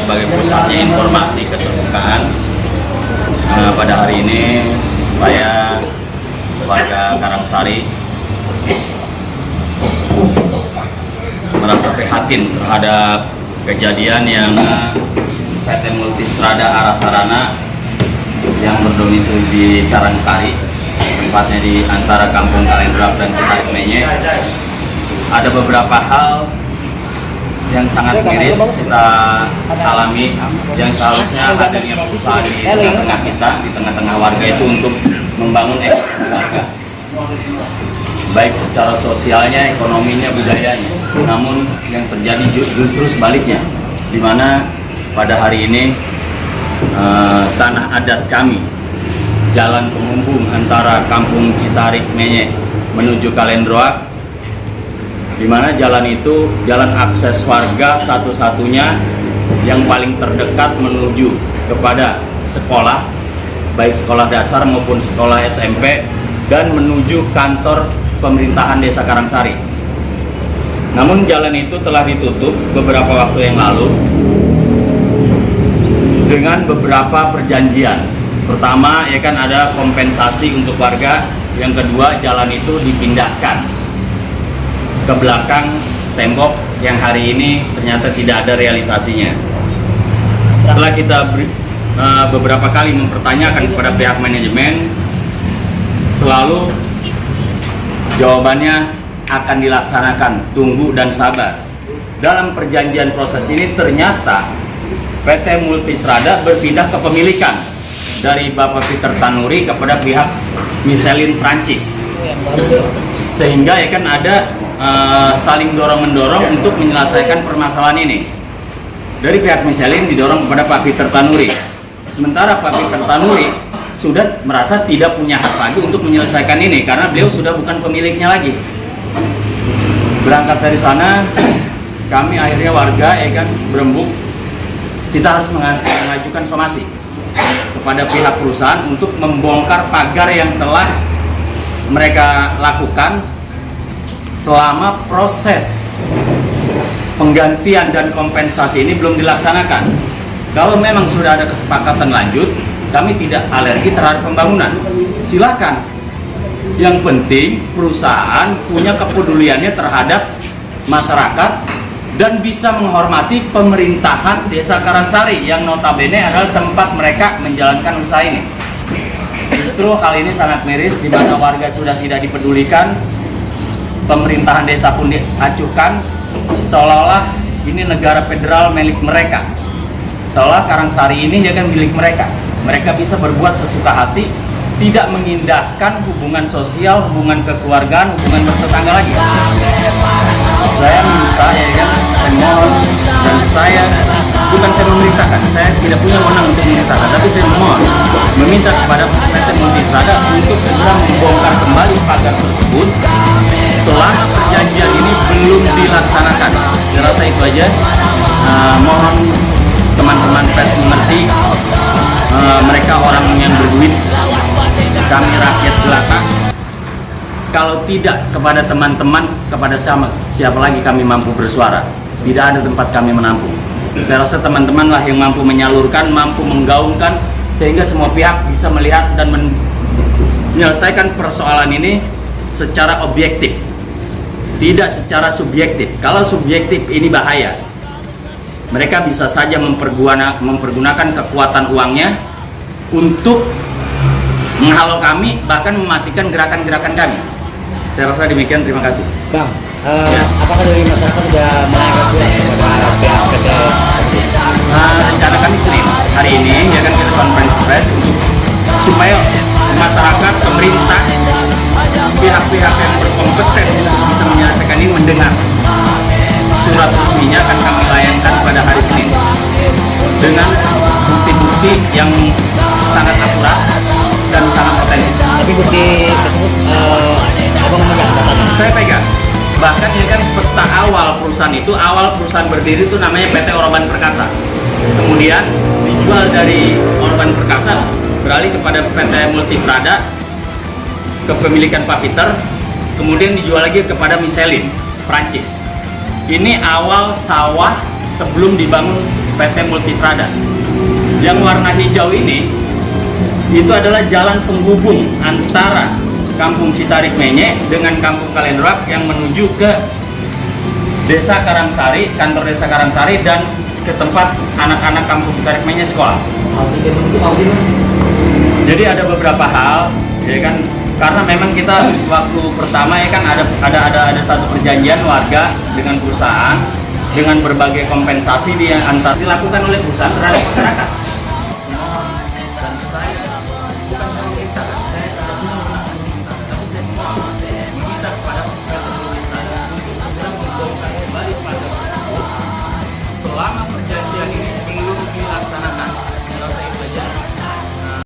sebagai pusatnya informasi keterbukaan. Pada hari ini saya warga Karangsari merasa prihatin terhadap kejadian yang PT Multistrada Arah Sarana yang berdomisili di Karangsari, tempatnya di antara Kampung Kalendrak dan Citarik Menye. Ada beberapa hal yang sangat miris kita alami, yang seharusnya hadirnya usaha di tengah-tengah kita, di tengah-tengah warga itu untuk membangun ekonomi warga, baik secara sosialnya, ekonominya, budayanya. Namun yang terjadi justru sebaliknya, di mana pada hari ini tanah adat kami, jalan penghubung antara Kampung Citarik Menye menuju Kalendroak, di mana jalan itu jalan akses warga satu-satunya yang paling terdekat menuju kepada sekolah, baik sekolah dasar maupun sekolah SMP, dan menuju kantor pemerintahan Desa Karangsari. Namun jalan itu telah ditutup beberapa waktu yang lalu dengan beberapa perjanjian. Pertama, ya kan, ada kompensasi untuk warga. Yang kedua, jalan itu dipindahkan ke belakang tembok yang hari ini ternyata tidak ada realisasinya. Setelah kita beberapa kali mempertanyakan kepada pihak manajemen, selalu jawabannya akan dilaksanakan, tunggu dan sabar. Dalam perjanjian proses ini ternyata PT Multistrada berpindah kepemilikan dari Bapak Peter Tanuri kepada pihak Michelin Prancis, sehingga ya kan ada saling dorong-mendorong untuk menyelesaikan permasalahan ini. Dari pihak Michelin didorong kepada Pak Peter Tanuri, sementara Pak Peter Tanuri sudah merasa tidak punya hak lagi untuk menyelesaikan ini karena beliau sudah bukan pemiliknya lagi. Berangkat dari sana, kami akhirnya warga ya kan berembuk, kita harus mengajukan somasi kepada pihak perusahaan untuk membongkar pagar yang telah mereka lakukan selama proses penggantian dan kompensasi ini belum dilaksanakan. Kalau memang sudah ada kesepakatan lanjut, kami tidak alergi terhadap pembangunan, silakan. Yang penting perusahaan punya kepeduliannya terhadap masyarakat dan bisa menghormati pemerintahan Desa Karangsari yang notabene adalah tempat mereka menjalankan usaha ini. Justru hal ini sangat miris, di mana warga sudah tidak dipedulikan, pemerintahan desa pun diacuhkan, seolah-olah ini negara federal milik mereka, seolah Karangsari ini ya kan milik mereka. Mereka bisa berbuat sesuka hati, tidak mengindahkan hubungan sosial, hubungan kekeluargaan, hubungan bertetangga lagi. Saya minta ya kan, saya mohon, dan saya memerintahkan, saya tidak punya wewenang untuk memerintahkan, tapi saya meminta kepada PT Multistrada untuk segera membongkar kembali pagar tersebut setelah perjanjian ini belum dilaksanakan. Saya rasa itu aja. Mohon teman-teman pers mengerti, mereka orang yang berduit, kami rakyat jelata. Kalau tidak kepada teman-teman, kepada siapa lagi kami mampu bersuara? Tidak ada tempat kami menampung. Saya rasa teman-teman lah yang mampu menyalurkan, mampu menggaungkan, sehingga semua pihak bisa melihat dan menyelesaikan persoalan ini secara objektif, tidak secara subjektif. Kalau subjektif ini bahaya. Mereka bisa saja mempergunakan kekuatan uangnya untuk menghalau kami, bahkan mematikan gerakan-gerakan kami. Saya rasa demikian, terima kasih. Bang, apakah dari masyarakat sudah mengajukan surat kepada pihak PT? Rencana kami Senin hari ini ya kan kita konferensi pers untuk supaya masyarakat, pemerintah, pihak-pihak yang berkompeten untuk bisa menyelesaikan ini mendengar. Surat resminya akan kami layankan pada hari Senin dengan bukti-bukti yang sangat akurat dan sangat otentik. Tapi bukti tersebut abang memegang datanya? Saya pegang. Bahkan ya kan peta awal perusahaan itu, awal perusahaan berdiri itu namanya PT Orban Perkasa. Kemudian dijual dari Orban Perkasa beralih kepada PT Multistrada, kepemilikan Pak Peter, kemudian dijual lagi kepada Michelin Prancis. Ini awal sawah sebelum dibangun PT Multistrada. Yang warna hijau ini itu adalah jalan penghubung antara Kampung Citarik Menye dengan Kampung Kalendorak yang menuju ke Desa Karangsari, kantor Desa Karangsari, dan ke tempat anak-anak Kampung Citarik Menye sekolah. Jadi ada beberapa hal, ya kan, karena memang kita waktu pertama ya kan ada satu perjanjian warga dengan perusahaan dengan berbagai kompensasi yang dilakukan oleh perusahaan terhadap masyarakat.